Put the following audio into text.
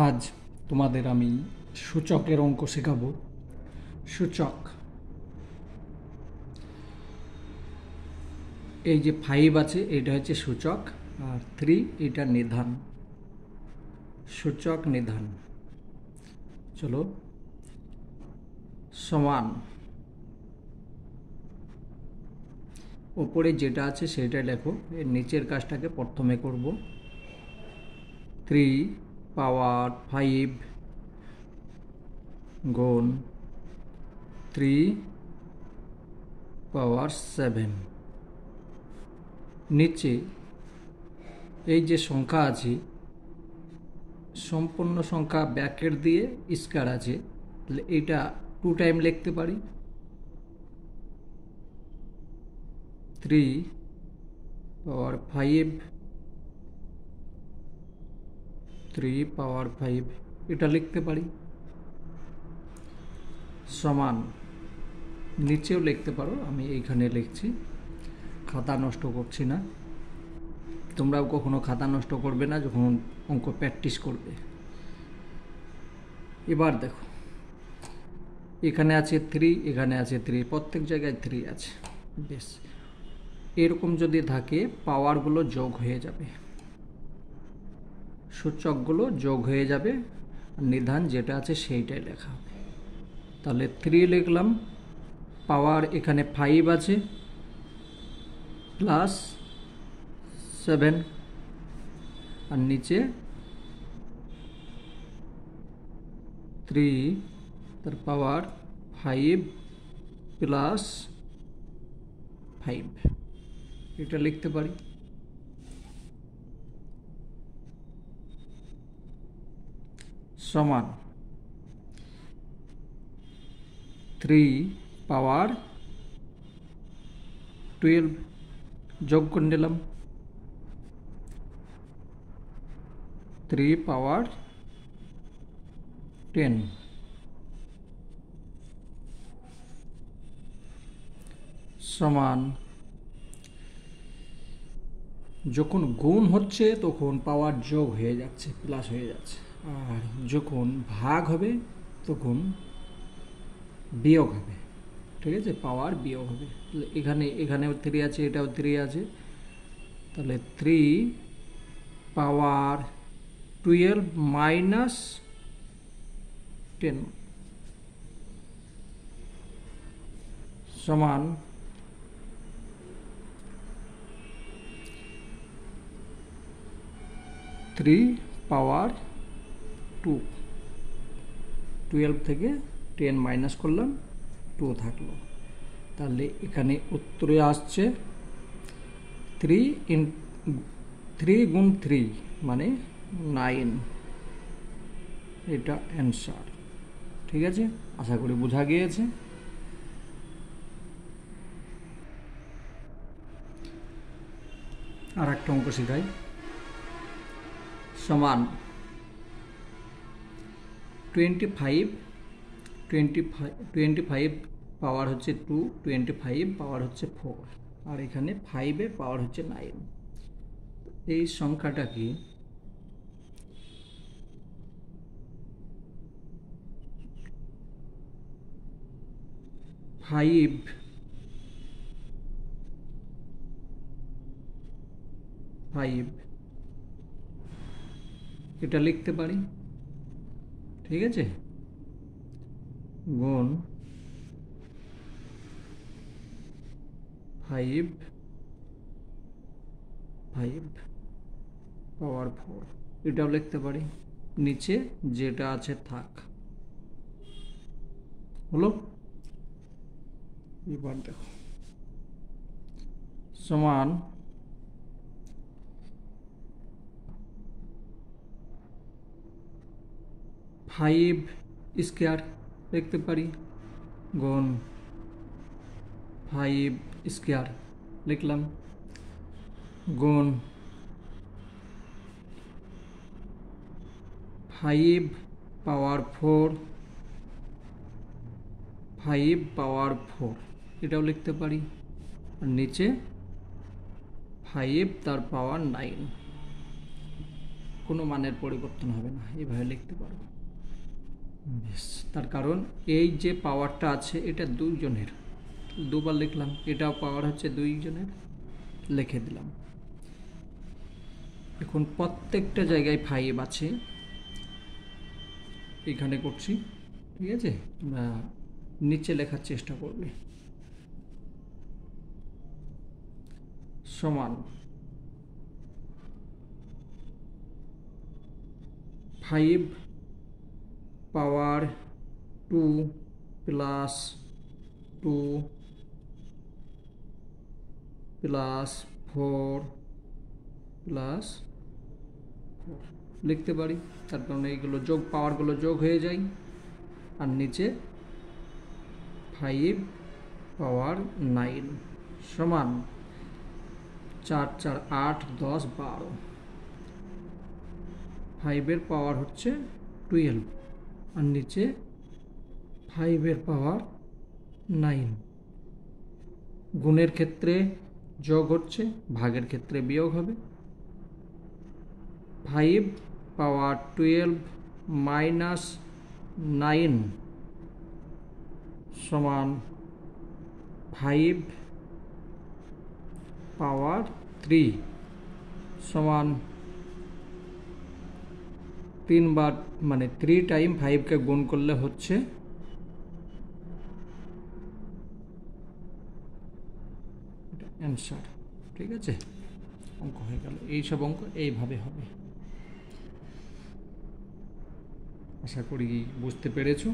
আজ তোমাদের আমি সূচকের অঙ্ক শেখাবো। সূচক, এই যে 5 আছে এটা হচ্ছে সূচক, আর 3 এটা নিধান। সূচক নিধান। চলো, সমান ওপরে যেটা আছে সেটা লেখো, এর নিচের কাজটাকে প্রথমে করব। 3 পাওয়ার 5 গুণ 3 পাওয়ার 7। নিচে এই যে সংখ্যা আছে সম্পূর্ণ সংখ্যা ব্র্যাকেট দিয়ে স্কয়ার আছে, তাহলে এটা 2 টাইম লিখতে পারি। 3 পাওয়ার 5 3 পাওয়ার 5 এটা লিখতে পারি, সমান নিচেও লিখতে পারো, আমি এইখানে লিখছি, খাতা নষ্ট করছি না। তোমরাও কখনো খাতা নষ্ট করবে না যখন অঙ্ক প্র্যাকটিস করবে। এবার দেখো, এখানে আছে 3, এখানে আছে 3, প্রত্যেক জায়গায় 3 আছে। বেশ, এরকম যদি থাকে পাওয়ারগুলো যোগ হয়ে যাবে, সূচকগুলো যোগ হয়ে যাবে, নিধান যেটা আছে সেইটাই লেখা হবে। তাহলে 3 লিখলাম, পাওয়ার এখানে 5 আছে প্লাস 7, আর নিচে 3 তার পাওয়ার 5 প্লাস 5 এটা লিখতে পারি। সমান 3 পাওয়ার 12 যোগ করে নিলাম, 3 পাওয়ার 10 সমান, যখন গুণ হচ্ছে তখন পাওয়ার যোগ হয়ে যাচ্ছে, প্লাস হয়ে যাচ্ছে, আর যখন ভাগ হবে তখন বিয়োগ হবে। ঠিক আছে, পাওয়ার বিয়োগ হবে। এখানে এখানেও 3 আছে, এটাও 3 আছে, তাহলে 3 পাওয়ার 12 মাইনাস 10 সমান 3 পাওয়ার 2। 12 থেকে 10 মাইনাস করলাম, 2 থাকলো। তাহলে এখানে উত্তরে আসছে 3 গুণ 3 মানে 9, এটা অ্যান্সার। ঠিক আছে, আশা করি বোঝা গিয়েছে। আর একটা অঙ্ক শেখাই। সমান 25 পাওয়ার হচ্ছে 2, 25 পাওয়ার হচ্ছে 4, আর এখানে 5 এর পাওয়ার হচ্ছে 9। এই সংখ্যাটা কি 5 এটা লিখতে পারি। ঠিক আছে, গুণ 5 পাওয়ার 4 এটাও লিখতে পারি, নিচে যেটা আছে থাক। হলো, এবার দেখো, সমান 5 স্কয়ার লিখতে পারি, গুণ 5 স্কয়ার লিখলাম, গুণ 5 পাওয়ার 4 এটাও লিখতে পারি, আর নিচে 5 তার পাওয়ার 9। কোনো মানের পরিবর্তন হবে না, এভাবে লিখতে পারো। বেশ, তার কারণ এই যে পাওয়ারটা আছে এটা দুইজনের, দুবার লিখলাম, এটাও পাওয়ার হচ্ছে দুইজনের, লিখে দিলাম। এখন প্রত্যেকটা জায়গায় 5 আছে, এখানে করছি, ঠিক আছে? তোমরা নিচে লেখার চেষ্টা করবে। সমান 5 পাওয়ার 2 প্লাস 2 প্লাস 4 প্লাস 4 লিখতে পারি, তার কারণে এইগুলো যোগ, পাওয়ারগুলো যোগ হয়ে যায়। আর নিচে 5 পাওয়ার 9 সমান 4 4 8 10 12। 5-এর পাওয়ার হচ্ছে 12 আর নিচে 5-এর পাওয়ার 9। গুণের ক্ষেত্রে যোগ হচ্ছে, ভাগের ক্ষেত্রে বিয়োগ হবে। 5 পাওয়ার 12 মাইনাস 9 সমান 5 পাওয়ার 3 সমান 3 বার, মানে 3 টাইম 5কে গুণ করলে হচ্ছে অ্যান্সার। ঠিক আছে, অঙ্ক হয়ে গেল। এইসব অঙ্ক এইভাবে হবে। আশা করি বুঝতে পেরেছো।